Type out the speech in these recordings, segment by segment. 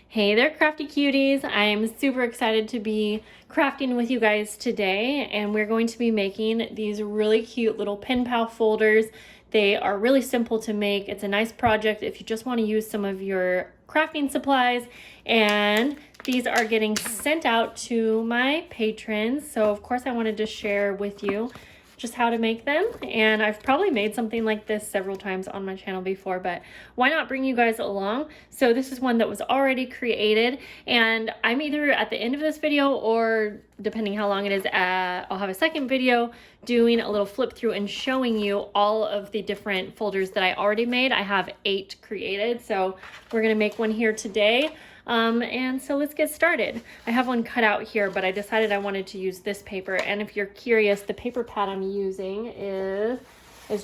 Hey there, crafty cuties. I am super excited to be crafting with you guys today, and we're going to be making these really cute little pen pal folders. They are really simple to make. It's a nice project if you just want to use some of your crafting supplies, and these are getting sent out to my patrons. So of course I wanted to share with you just how to make them, and I've probably made something like this several times on my channel before, but why not bring you guys along? So this is one that was already created, and I'm either at the end of this video, or depending how long it is, I'll have a second video doing a little flip through and showing you all of the different folders that I already made. I have 8 created, so we're gonna make one here today. And so let's get started. I have one cut out here, but I decided I wanted to use this paper. And if you're curious, the paper pad I'm using is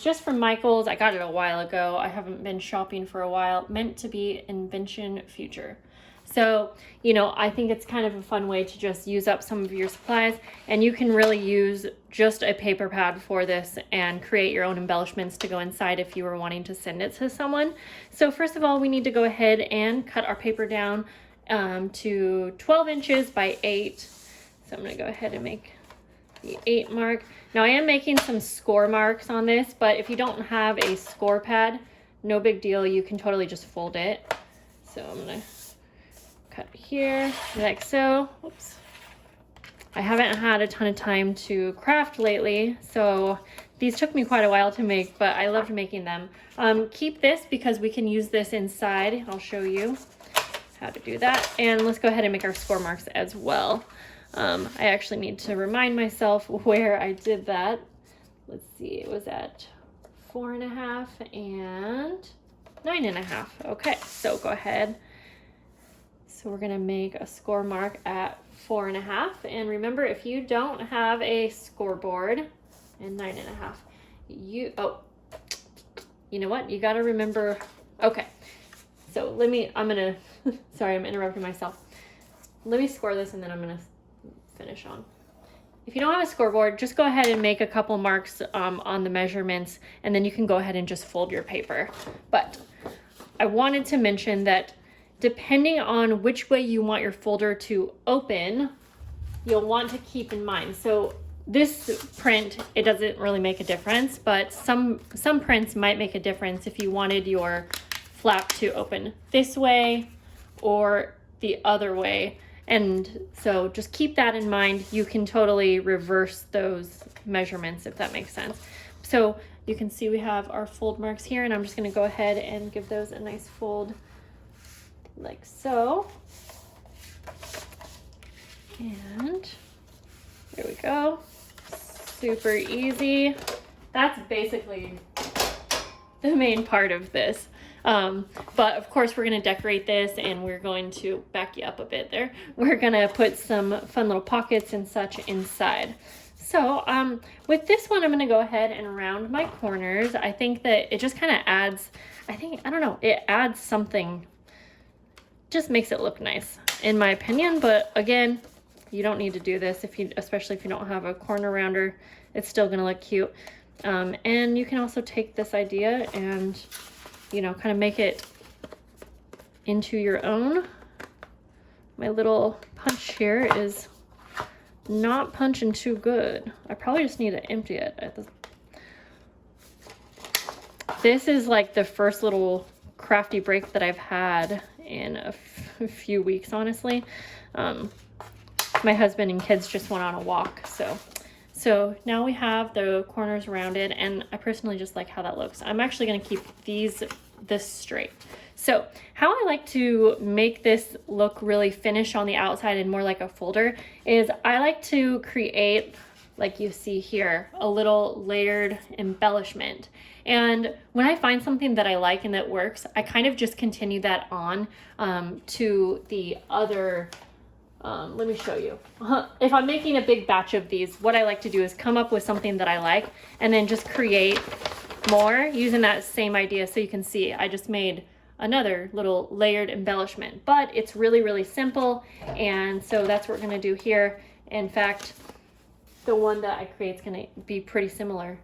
just from Michael's. I got it a while ago. I haven't been shopping for a while. Meant to be Invention Future. So, you know, I think it's kind of a fun way to just use up some of your supplies, and you can really use just a paper pad for this and create your own embellishments to go inside if you were wanting to send it to someone. So first of all, we need to go ahead and cut our paper down to 12 inches by 8. So I'm gonna go ahead and make the 8 mark. Now I am making some score marks on this, but if you don't have a score pad, no big deal. You can totally just fold it. So I'm gonna cut here like so. Oops. I haven't had a ton of time to craft lately, so these took me quite a while to make, but I loved making them. Keep this because we can use this inside. I'll show you how to do that. And let's go ahead and make our score marks as well. I actually need to remind myself where I did that. Let's see, it was at 4.5 and 9.5. Okay, so go ahead. So we're gonna make a score mark at 4.5. And remember, if you don't have a scoreboard, and 9.5, you know what? You gotta remember, okay. So I'm gonna, sorry, I'm interrupting myself. Let me score this and then I'm gonna finish on. If you don't have a scoreboard, just go ahead and make a couple marks on the measurements, and then you can go ahead and just fold your paper. But I wanted to mention that depending on which way you want your folder to open, you'll want to keep in mind. So this print, it doesn't really make a difference, but some prints might make a difference if you wanted your flap to open this way or the other way. And so just keep that in mind. You can totally reverse those measurements if that makes sense. So you can see we have our fold marks here, and I'm just gonna go ahead and give those a nice fold like so. And there we go. Super easy. That's basically the main part of this. But of course we're going to decorate this, and we're going to back you up a bit there. We're going to put some fun little pockets and such inside. So with this one, I'm going to go ahead and round my corners. I think that it just kind of adds, I don't know, it adds something, just makes it look nice in my opinion. But again, you don't need to do this especially if you don't have a corner rounder. It's still going to look cute. And you can also take this idea and, you know, kind of make it into your own. My little punch here is not punching too good. I probably just need to empty it. This is like the first little crafty break that I've had in a few weeks, honestly. My husband and kids just went on a walk, so now we have the corners rounded, and I personally just like how that looks. I'm actually going to keep this straight. So how I like to make this look really finished on the outside and more like a folder is I like to create, like you see here, a little layered embellishment. And when I find something that I like and that works, I kind of just continue that on to the other. Let me show you. If I'm making a big batch of these, what I like to do is come up with something that I like and then just create more using that same idea. So you can see I just made another little layered embellishment, but it's really, really simple. And so that's what we're gonna do here. In fact, the one that I create is gonna be pretty similar.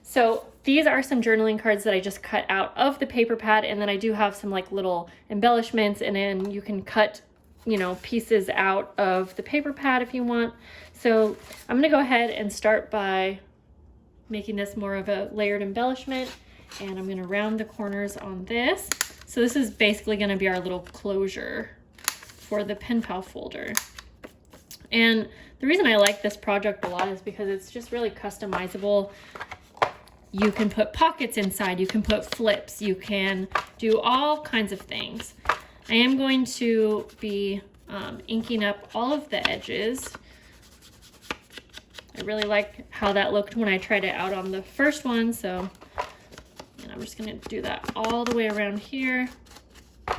So these are some journaling cards that I just cut out of the paper pad, and then I do have some like little embellishments, and then you can cut, you know, pieces out of the paper pad if you want. So I'm gonna go ahead and start by making this more of a layered embellishment, and I'm gonna round the corners on this. So this is basically gonna be our little closure for the pen pal folder. And the reason I like this project a lot is because it's just really customizable. You can put pockets inside, you can put flips, you can do all kinds of things. I am going to be inking up all of the edges. I really like how that looked when I tried it out on the first one, so and I'm just gonna do that all the way around here. I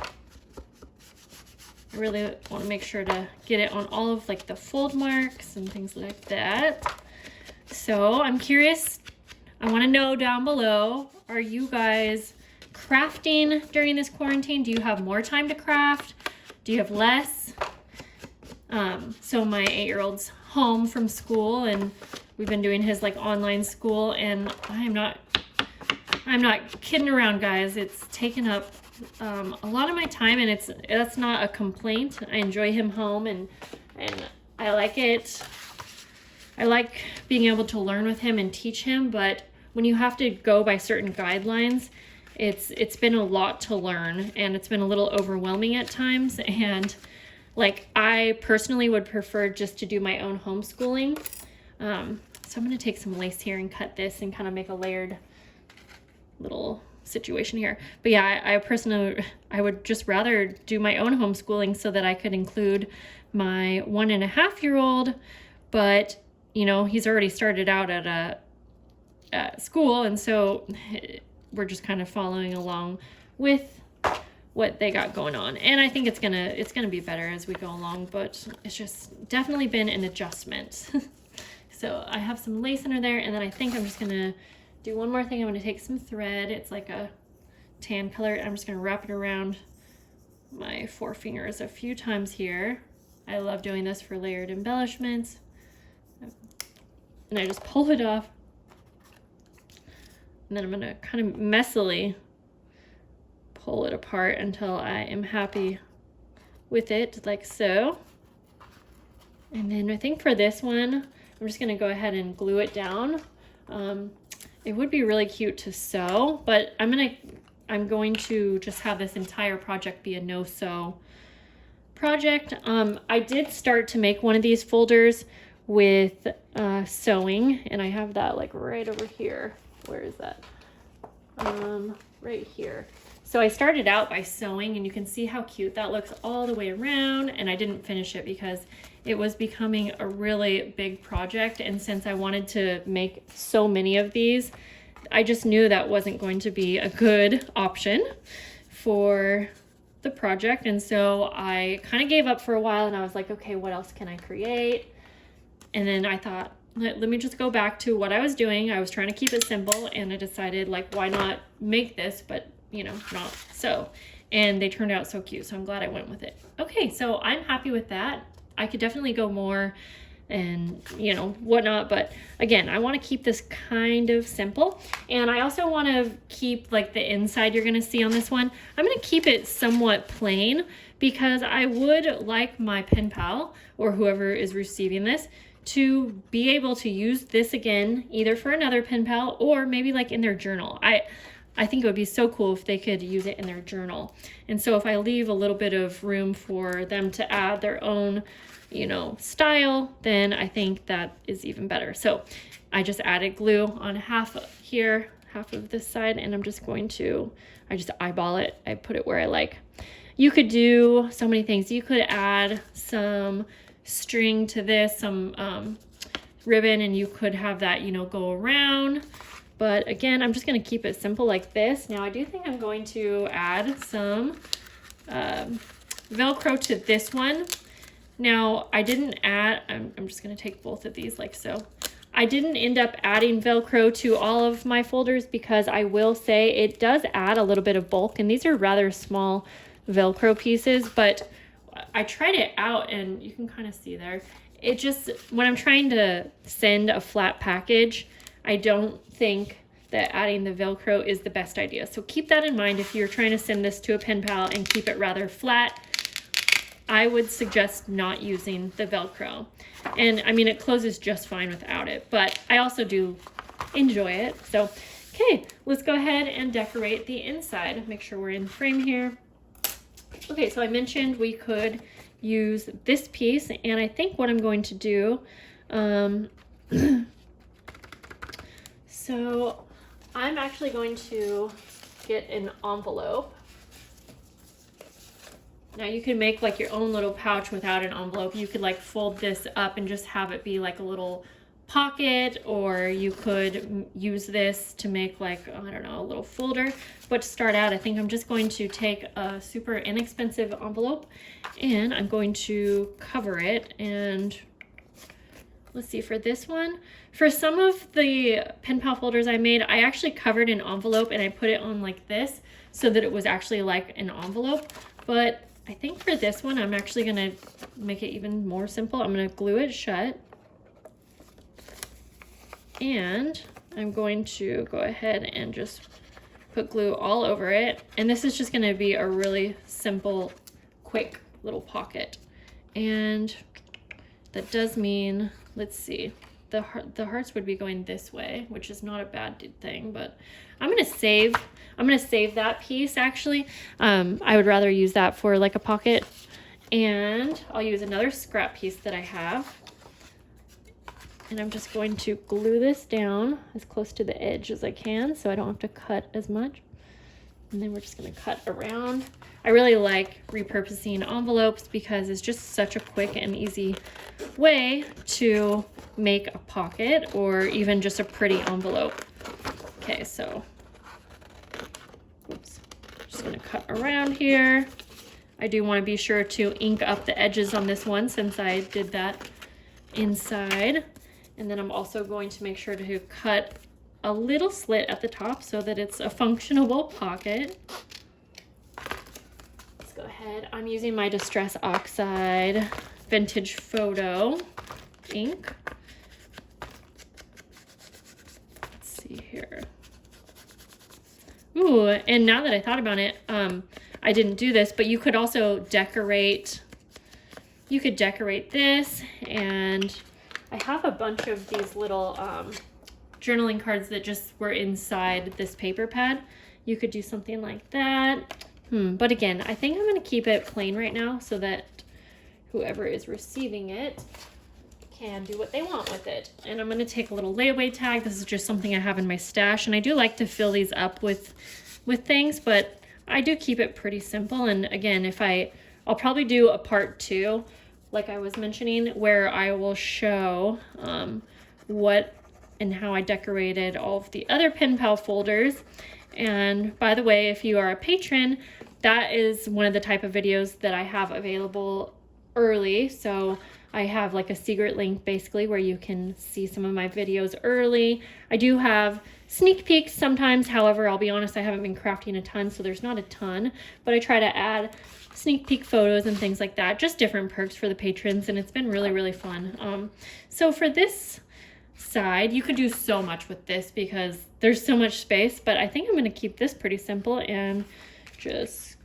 really want to make sure to get it on all of like the fold marks and things like that. So I'm curious, I want to know down below, are you guys crafting during this quarantine? Do you have more time to craft? Do you have less? So my 8-year-old's home from school, and we've been doing his like online school, and I'm not kidding around, guys. It's taken up a lot of my time, and that's not a complaint. I enjoy him home, and I like it. I like being able to learn with him and teach him, but when you have to go by certain guidelines, it's been a lot to learn, and it's been a little overwhelming at times. And like, I personally would prefer just to do my own homeschooling. So I'm gonna take some lace here and cut this and kind of make a layered little situation here. But yeah, I personally, I would just rather do my own homeschooling so that I could include my 1.5-year-old, but you know, he's already started out at a school, and so we're just kind of following along with what they got going on. And I think it's gonna be better as we go along, but it's just definitely been an adjustment. So I have some lace under there, and then I think I'm just gonna do one more thing. I'm gonna take some thread. It's like a tan color. I'm just gonna wrap it around my forefingers a few times here. I love doing this for layered embellishments. And I just pull it off. And then I'm gonna kind of messily pull it apart until I am happy with it, like so. And then I think for this one, I'm just gonna go ahead and glue it down. It would be really cute to sew, but I'm going to just have this entire project be a no-sew project. I did start to make one of these folders with sewing, and I have that like right over here. Where is that? Right here. So I started out by sewing, and you can see how cute that looks all the way around, and I didn't finish it because it was becoming a really big project, and since I wanted to make so many of these, I just knew that wasn't going to be a good option for the project. And so I kind of gave up for a while, and I was like, okay, what else can I create? And then I thought, let me just go back to what I was doing. I was trying to keep it simple, and I decided, like, why not make this, but you know, not so. And they turned out so cute, so I'm glad I went with it. Okay, so I'm happy with that. I could definitely go more and, you know, whatnot, but again, I want to keep this kind of simple. And I also want to keep, like, the inside you're going to see on this one, I'm going to keep it somewhat plain, because I would like my pen pal, or whoever is receiving this, to be able to use this again, either for another pen pal or maybe like in their journal. I think it would be so cool if they could use it in their journal. And so if I leave a little bit of room for them to add their own, you know, style, then I think that is even better. So I just added glue on half here, half of this side, and I'm just going to, I just eyeball it. I put it where I like. You could do so many things. You could add some string to this, some ribbon, and you could have that, you know, go around. But again, I'm just going to keep it simple like this. Now I do think I'm going to add some Velcro to this one. Now I didn't add, I'm just going to take both of these like so. I didn't end up adding Velcro to all of my folders because I will say it does add a little bit of bulk, and these are rather small Velcro pieces, but I tried it out and you can kind of see there. It just, when I'm trying to send a flat package, I don't think that adding the Velcro is the best idea. So keep that in mind if you're trying to send this to a pen pal and keep it rather flat. I would suggest not using the Velcro. And I mean, it closes just fine without it, but I also do enjoy it. So, okay, let's go ahead and decorate the inside. Make sure we're in frame here. Okay, so I mentioned we could use this piece, and I think what I'm going to do, so I'm actually going to get an envelope. Now you can make like your own little pouch without an envelope. You could like fold this up and just have it be like a little pocket, or you could use this to make like, I don't know, a little folder. But to start out, I think I'm just going to take a super inexpensive envelope and I'm going to cover it. And let's see, for this one, for some of the pen pal folders I made, I actually covered an envelope and I put it on like this so that it was actually like an envelope. But I think for this one, I'm actually gonna make it even more simple. I'm gonna glue it shut. And I'm going to go ahead and just put glue all over it. And this is just gonna be a really simple, quick little pocket. And that does mean, let's see, the hearts would be going this way, which is not a bad thing, but I'm gonna save that piece actually. I would rather use that for like a pocket, and I'll use another scrap piece that I have. And I'm just going to glue this down as close to the edge as I can so I don't have to cut as much. And then we're just gonna cut around. I really like repurposing envelopes because it's just such a quick and easy way to make a pocket or even just a pretty envelope. Okay, so, oops, just gonna cut around here. I do wanna be sure to ink up the edges on this one since I did that inside. And then I'm also going to make sure to cut a little slit at the top so that it's a functionable pocket. Let's go ahead. I'm using my Distress Oxide Vintage Photo ink. Let's see here. Ooh, and now that I thought about it, I didn't do this, but you could also decorate. You could decorate this, and I have a bunch of these little journaling cards that just were inside this paper pad. You could do something like that. But again, I think I'm gonna keep it plain right now so that whoever is receiving it can do what they want with it. And I'm gonna take a little layaway tag. This is just something I have in my stash, and I do like to fill these up with things, but I do keep it pretty simple. And again, I'll probably do a part 2, like I was mentioning, where I will show what and how I decorated all of the other pen pal folders. And by the way, if you are a patron, that is one of the type of videos that I have available early. So I have like a secret link basically where you can see some of my videos early. I do have sneak peeks sometimes. However, I'll be honest, I haven't been crafting a ton, so there's not a ton, but I try to add sneak peek photos and things like that, just different perks for the patrons, and it's been really, really fun. So for this side, you could do so much with this because there's so much space, but I think I'm gonna keep this pretty simple and just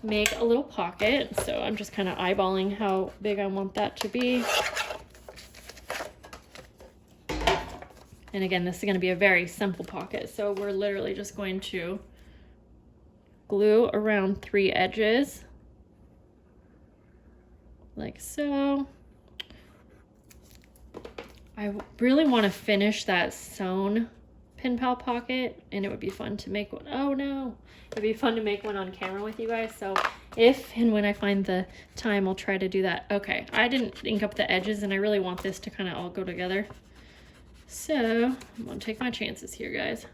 make a little pocket. So I'm just kind of eyeballing how big I want that to be. And again, this is gonna be a very simple pocket, so we're literally just going to glue around 3 edges like so. I really want to finish that sewn pen pal pocket, and it would be fun to make one. Oh no, it'd be fun to make one on camera with you guys. So if and when I find the time, I'll try to do that. Okay, I didn't ink up the edges, and I really want this to kind of all go together. So I'm gonna take my chances here, guys.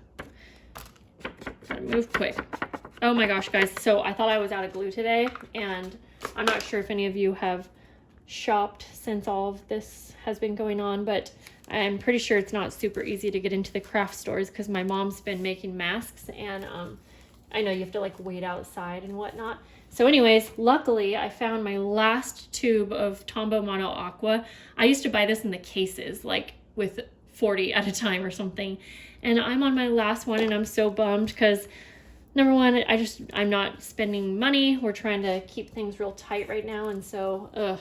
Gotta move quick. Oh my gosh, guys, so I thought I was out of glue today, and I'm not sure if any of you have shopped since all of this has been going on, but I'm pretty sure it's not super easy to get into the craft stores because my mom's been making masks, and I know you have to like wait outside and whatnot. So anyways, luckily I found my last tube of Tombow Mono Aqua. I used to buy this in the cases, like with 40 at a time or something. And I'm on my last one and I'm so bummed because number one, I'm not spending money. We're trying to keep things real tight right now. And so,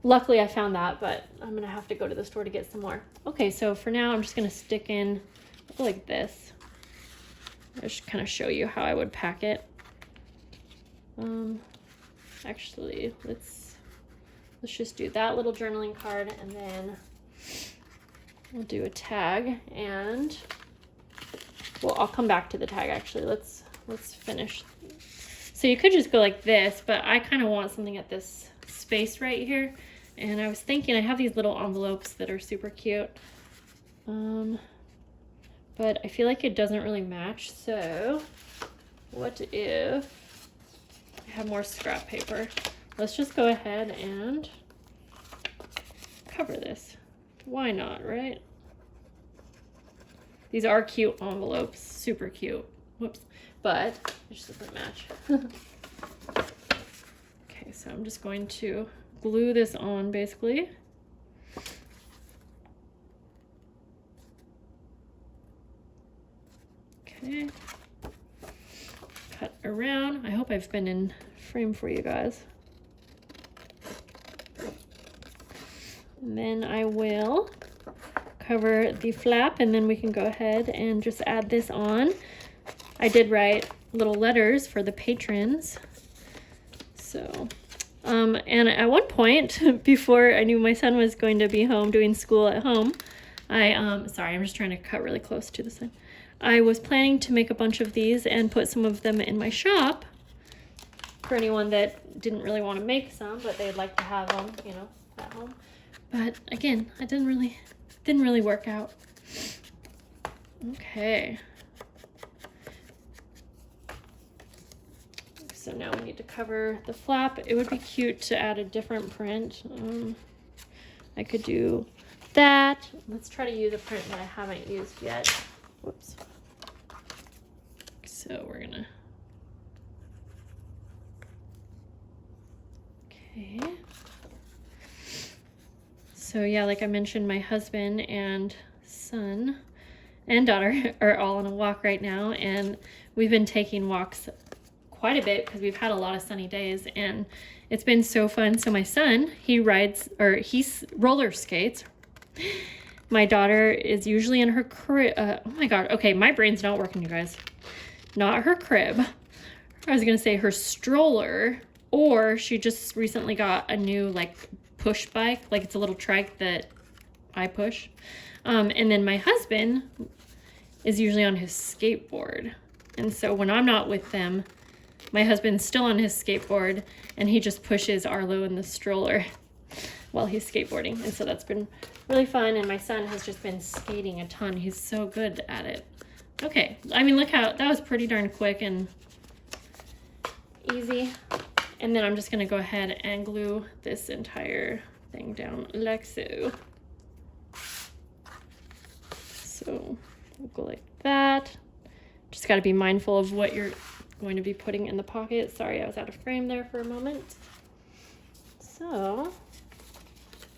luckily I found that, but I'm going to have to go to the store to get some more. Okay, so for now, I'm just going to stick in like this. I'll just kind of show you how I would pack it. Actually, let's just do that little journaling card, and then we'll do a tag, and well, I'll come back to the tag actually. Let's finish. So you could just go like this, but I kind of want something at this space right here. And I was thinking, I have these little envelopes that are super cute. But I feel like it doesn't really match. So what if I have more scrap paper? Let's just go ahead and cover this. Why not, right? These are cute envelopes, super cute. Whoops, but it just doesn't match. Okay, so I'm just going to glue this on basically. Okay, cut around. I hope I've been in frame for you guys. And then I will cover the flap, and then we can go ahead and just add this on. I did write little letters for the patrons. So, and at one point, before I knew my son was going to be home doing school at home, sorry, I'm just trying to cut really close to the sun. I was planning to make a bunch of these and put some of them in my shop for anyone that didn't really want to make some, but they'd like to have them, you know, at home. But again, it didn't really work out. Okay. So now we need to cover the flap. It would be cute to add a different print. I could do that. Let's try to use a print that I haven't used yet. Whoops. So we're gonna, okay. So yeah, like I mentioned, my husband and son and daughter are all on a walk right now, and we've been taking walks quite a bit because we've had a lot of sunny days, and it's been so fun. So my son, he roller skates. My daughter is usually in her crib. Oh my God. Okay, my brain's not working, you guys. Not her crib. I was gonna say her stroller, or she just recently got a new like push bike. Like it's a little trike that I push. And then my husband is usually on his skateboard. And so when I'm not with them, my husband's still on his skateboard, and he just pushes Arlo in the stroller while he's skateboarding. And so that's been really fun. And my son has just been skating a ton. He's so good at it. Okay, I mean, look how, that was pretty darn quick and easy. And then I'm just gonna go ahead and glue this entire thing down like so. So we'll go like that. Just gotta be mindful of what you're going to be putting in the pocket. Sorry, I was out of frame there for a moment. So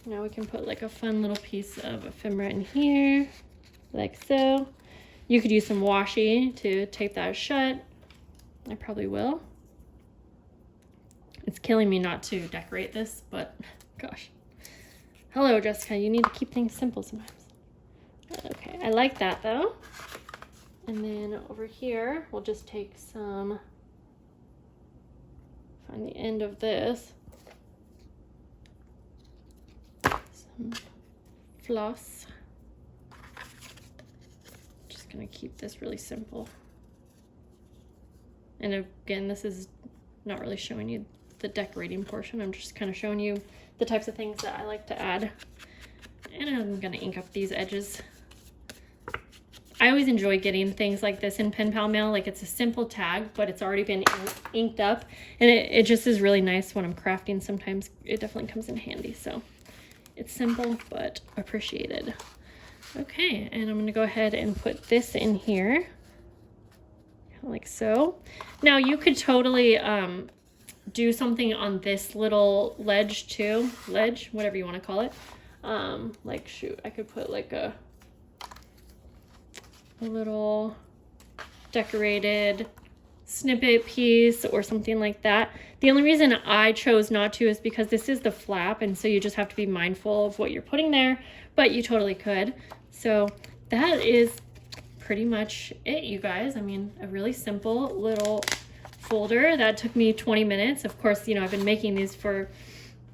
now we can put like a fun little piece of ephemera in here, like so. You could use some washi to tape that shut. I probably will. It's killing me not to decorate this, but gosh. Hello, Jessica. You need to keep things simple sometimes. Okay, I like that though. And then over here, we'll just take some, find the end of this, some floss. Just gonna keep this really simple. And again, this is not really showing you the decorating portion. I'm just kind of showing you the types of things that I like to add. And I'm gonna ink up these edges. I always enjoy getting things like this in pen pal mail. Like it's a simple tag, but it's already been inked up, and it just is really nice when I'm crafting. Sometimes it definitely comes in handy. So it's simple but appreciated. Okay, and I'm gonna go ahead and put this in here like so. Now you could totally do something on this little ledge too, whatever you want to call it. Like, shoot, I could put like a little decorated snippet piece or something like that. The only reason I chose not to is because this is the flap, and so you just have to be mindful of what you're putting there, but you totally could. So that is pretty much it, you guys. I mean, a really simple little folder that took me 20 minutes. Of course, you know, I've been making these for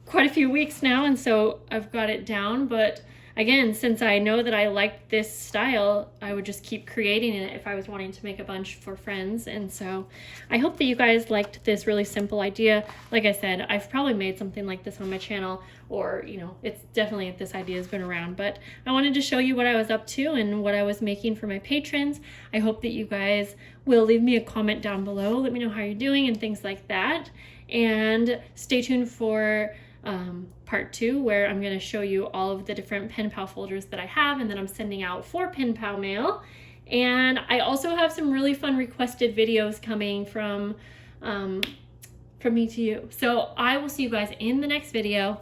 quite a few weeks now, and so I've got it down, but again, since I know that I like this style, I would just keep creating it if I was wanting to make a bunch for friends. And so I hope that you guys liked this really simple idea. Like I said, I've probably made something like this on my channel, or, you know, it's definitely, this idea has been around, but I wanted to show you what I was up to and what I was making for my patrons. I hope that you guys will leave me a comment down below. Let me know how you're doing and things like that. And stay tuned for part 2, where I'm going to show you all of the different pen pal folders that I have and that I'm sending out for pen pal mail. And I also have some really fun requested videos coming from me to you. So I will see you guys in the next video.